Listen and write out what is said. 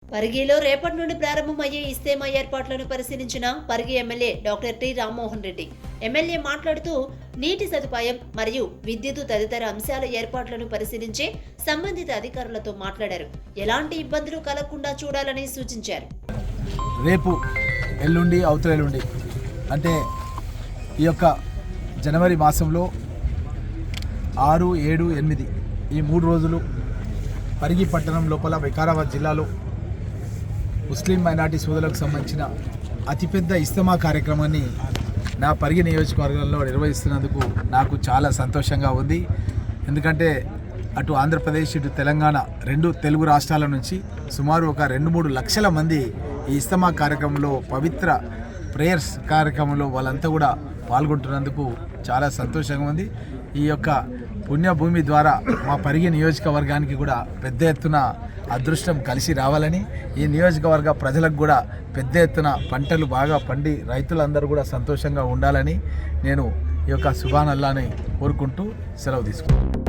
పరిగిలో రేపటి నుండి ప్రారంభమయ్యే ఇస్తేమా ఏర్పాట్లను పరిశీలించిన Parigi MLA doctor T Rammohan Reddy. MLA మాట్లాడుతూ నీటి సదుపాయం మరియు విద్యుత్ తదితర అంశాల ఏర్పాట్లను పరిశీలించే సంబంధిత అధికారులతో మాట్లాడారు. ఎలాంటి ఇబ్బందులు కలగకుండా చూడాలని సూచించారు. రేపు ఎల్లుండి అవతల ఎల్లుండి అంటే ఈ యొక్క జనవరి మాసంలో 6, 7, 8 ఈ 3 రోజులు పరిగి పట్టణం లోపల వికారాబాద్ జిల్లాలో ముస్లిం మైనార్టీ సోదరులకు సంబంధించిన అతిపెద్ద ఇస్తమా కార్యక్రమాన్ని నా పరిగి నియోజకవర్గంలో నిర్వహిస్తున్నందుకు నాకు చాలా సంతోషంగా ఉంది. ఎందుకంటే అటు ఆంధ్రప్రదేశ్ ఇటు తెలంగాణ 2 తెలుగు రాష్ట్రాల నుంచి సుమారు ఒక 2-3 లక్షల మంది ఈ ఇస్తమా కార్యక్రమంలో పవిత్ర ప్రేయర్స్ కార్యక్రమంలో వాళ్ళంతా కూడా పాల్గొంటున్నందుకు చాలా సంతోషంగా ఉంది. ఈ యొక్క పుణ్యభూమి ద్వారా మా పరిగి నియోజకవర్గానికి కూడా పెద్ద ఎత్తున అదృష్టం కలిసి రావాలని, ఈ నియోజకవర్గ ప్రజలకు కూడా పెద్ద ఎత్తున పంటలు బాగా పండి రైతులందరూ కూడా సంతోషంగా ఉండాలని నేను ఈ యొక్క సుభాన్ అల్లాని కోరుకుంటూ సెలవు తీసుకుంటాను.